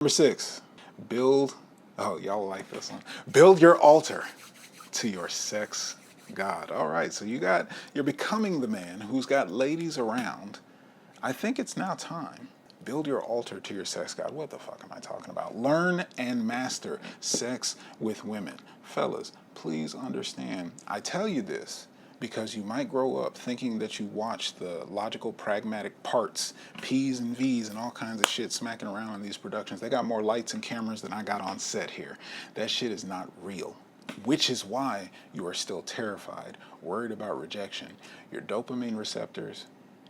Number 6, build, oh, y'all like this one. Build your altar to your sex god. All right, so you're becoming the man who's got ladies around. I think it's now time. Build your altar to your sex god. What the fuck am I talking about? Learn and master sex with women. Fellas, please understand. I tell you this because you might grow up thinking that you watch the logical, pragmatic parts, P's and V's and all kinds of shit smacking around in these productions. They got more lights and cameras than I got on set here. That shit is not real. Which is why you are still terrified, worried about rejection. Your dopamine receptors,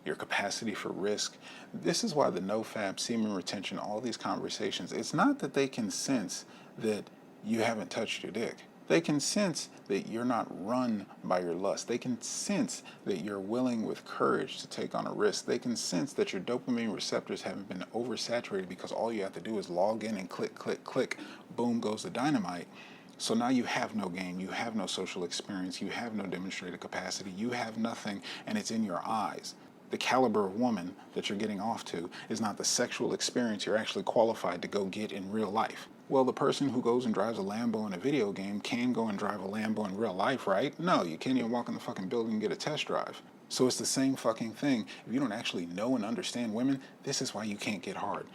your capacity for risk. This is why the no-fap, semen retention, all these conversations, it's not that they can sense that you haven't touched your dick. They can sense that you're not run by your lust. They can sense that you're willing with courage to take on a risk. They can sense that your dopamine receptors haven't been oversaturated because all you have to do is log in and click, click, click. Boom goes the dynamite. So now you have no game, you have no social experience, you have no demonstrated capacity, you have nothing, and it's in your eyes. The caliber of woman that you're getting off to is not the sexual experience you're actually qualified to go get in real life. Well, the person who goes and drives a Lambo in a video game can go and drive a Lambo in real life, right? No, you can't even walk in the fucking building and get a test drive. So it's the same fucking thing. If you don't actually know and understand women, this is why you can't get hard.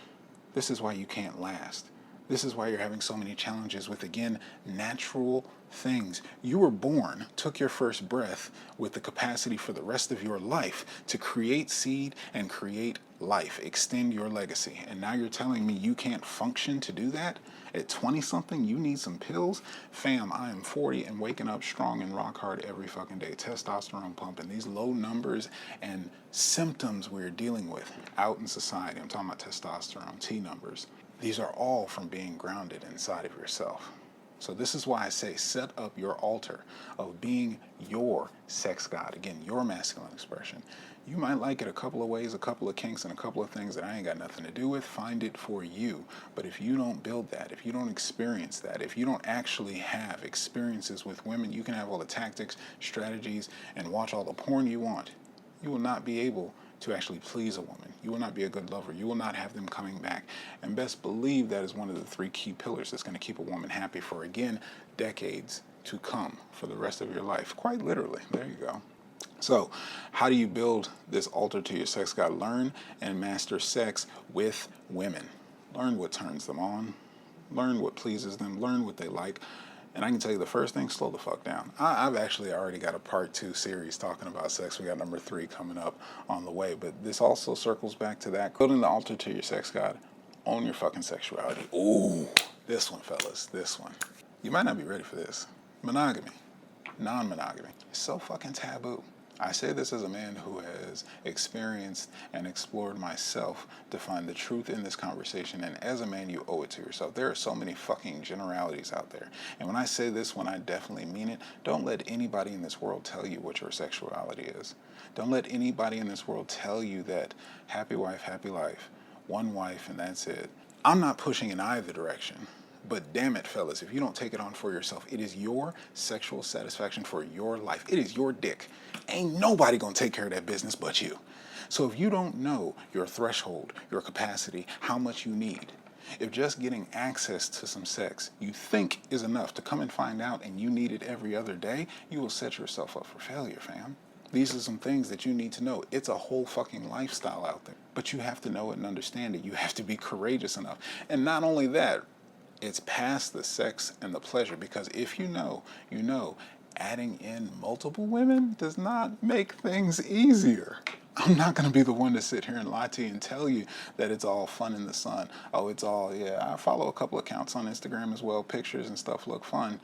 This is why you can't last. This is why you're having so many challenges with, again, natural things. You were born, took your first breath with the capacity for the rest of your life to create seed and create life, extend your legacy. And now you're telling me you can't function to do that? At 20-something, you need some pills? Fam, I am 40 and waking up strong and rock hard every fucking day. Testosterone pumping. These low numbers and symptoms we're dealing with out in society. I'm talking about testosterone, T numbers. These are all from being grounded inside of yourself. So this is why I say set up your altar of being your sex god. Again, your masculine expression. You might like it a couple of ways, a couple of kinks, and a couple of things that I ain't got nothing to do with. Find it for you. But if you don't build that, if you don't experience that, if you don't actually have experiences with women, you can have all the tactics, strategies, and watch all the porn you want. You will not be able to actually please a woman. You will not be a good lover. You will not have them coming back. And best believe that is one of the 3 key pillars that's going to keep a woman happy for, again, decades to come, for the rest of your life. Quite literally. There you go. So, how do you build this altar to your sex god? Learn and master sex with women. Learn what turns them on. Learn what pleases them. Learn what they like. And I can tell you the first thing, slow the fuck down. I've actually already got a part 2 series talking about sex. We got number 3 coming up on the way. But this also circles back to that. Building the altar to your sex god. Own your fucking sexuality. Ooh, this one, fellas. This one. You might not be ready for this. Monogamy. Non-monogamy. It's so fucking taboo. I say this as a man who has experienced and explored myself to find the truth in this conversation, and as a man, you owe it to yourself. There are so many fucking generalities out there, and when I say this one, I definitely mean it. Don't let anybody in this world tell you what your sexuality is. Don't let anybody in this world tell you that happy wife, happy life, one wife, and that's it. I'm not pushing in either direction. But damn it, fellas, if you don't take it on for yourself, it is your sexual satisfaction for your life. It is your dick. Ain't nobody gonna take care of that business but you. So if you don't know your threshold, your capacity, how much you need, if just getting access to some sex you think is enough to come and find out and you need it every other day, you will set yourself up for failure, fam. These are some things that you need to know. It's a whole fucking lifestyle out there. But you have to know it and understand it. You have to be courageous enough. And not only that, it's past the sex and the pleasure, because if you know, you know, adding in multiple women does not make things easier. I'm not going to be the one to sit here and lie to you and tell you that it's all fun in the sun. Oh, it's all, yeah, I follow a couple accounts on Instagram as well. Pictures and stuff look fun.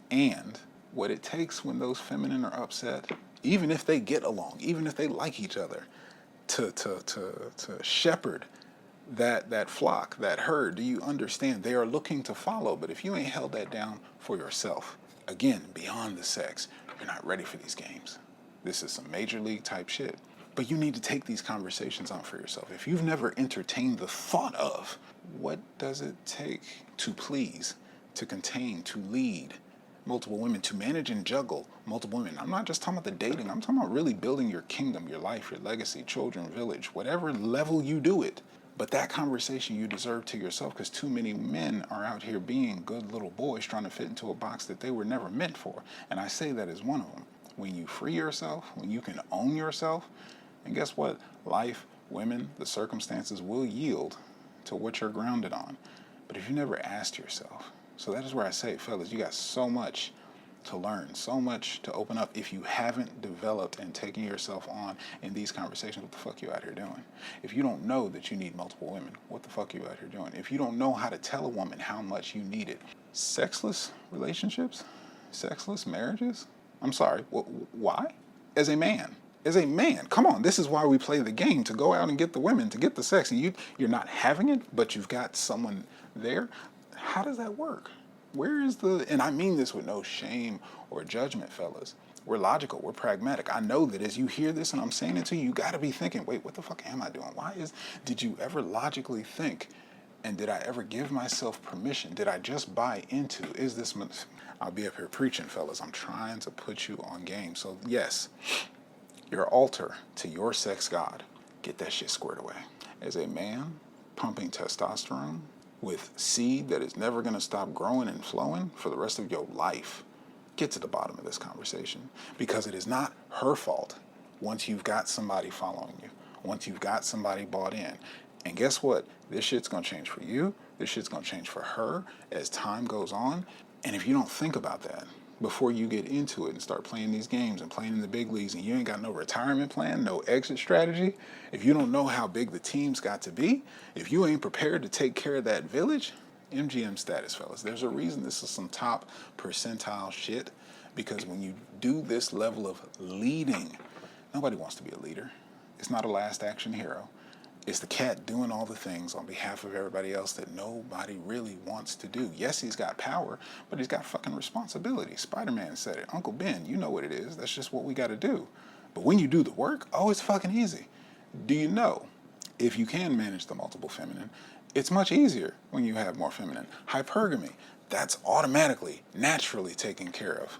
And what it takes when those feminine are upset, even if they get along, even if they like each other, to shepherd that flock, that herd. Do you understand? They are looking to follow, but if you ain't held that down for yourself, again, beyond the sex, you're not ready for these games. This is some major league type shit. But you need to take these conversations on for yourself. If you've never entertained the thought of what does it take to please, to contain, to lead multiple women, to manage and juggle multiple women. I'm not just talking about the dating. I'm talking about really building your kingdom, your life, your legacy, children, village, whatever level you do it. But that conversation you deserve to yourself, because too many men are out here being good little boys trying to fit into a box that they were never meant for. And I say that as one of them. When you free yourself, when you can own yourself, and guess what? Life, women, the circumstances will yield to what you're grounded on. But if you never asked yourself, so that is where I say, fellas, you got so much to learn, so much to open up. If you haven't developed and taken yourself on in these conversations, what the fuck you out here doing? If you don't know that you need multiple women, what the fuck you out here doing? If you don't know how to tell a woman how much you need it, sexless relationships, sexless marriages, I'm sorry, why? As a man, come on, this is why we play the game, to go out and get the women, to get the sex, and you're not having it, but you've got someone there. How does that work? Where is the, and I mean this with no shame or judgment, fellas. We're logical, we're pragmatic. I know that as you hear this and I'm saying it to you, you gotta be thinking, wait, what the fuck am I doing? Did you ever logically think, and did I ever give myself permission? Did I just buy into, I'll be up here preaching, fellas. I'm trying to put you on game. So yes, your altar to your sex god, get that shit squared away. As a man pumping testosterone, with seed that is never going to stop growing and flowing for the rest of your life, get to the bottom of this conversation, because it is not her fault once you've got somebody following you, once you've got somebody bought in. And guess what? This shit's going to change for you. This shit's going to change for her as time goes on. And if you don't think about that before you get into it and start playing these games and playing in the big leagues, and you ain't got no retirement plan, no exit strategy, if you don't know how big the team's got to be, if you ain't prepared to take care of that village, MGM status, fellas. There's a reason this is some top percentile shit, because when you do this level of leading, nobody wants to be a leader. It's not a last action hero. It's the cat doing all the things on behalf of everybody else that nobody really wants to do. Yes, he's got power, but he's got fucking responsibility. Spider-Man said it. Uncle Ben, you know what it is. That's just what we got to do. But when you do the work, oh, it's fucking easy. Do you know, if you can manage the multiple feminine, it's much easier when you have more feminine. Hypergamy, that's automatically, naturally taken care of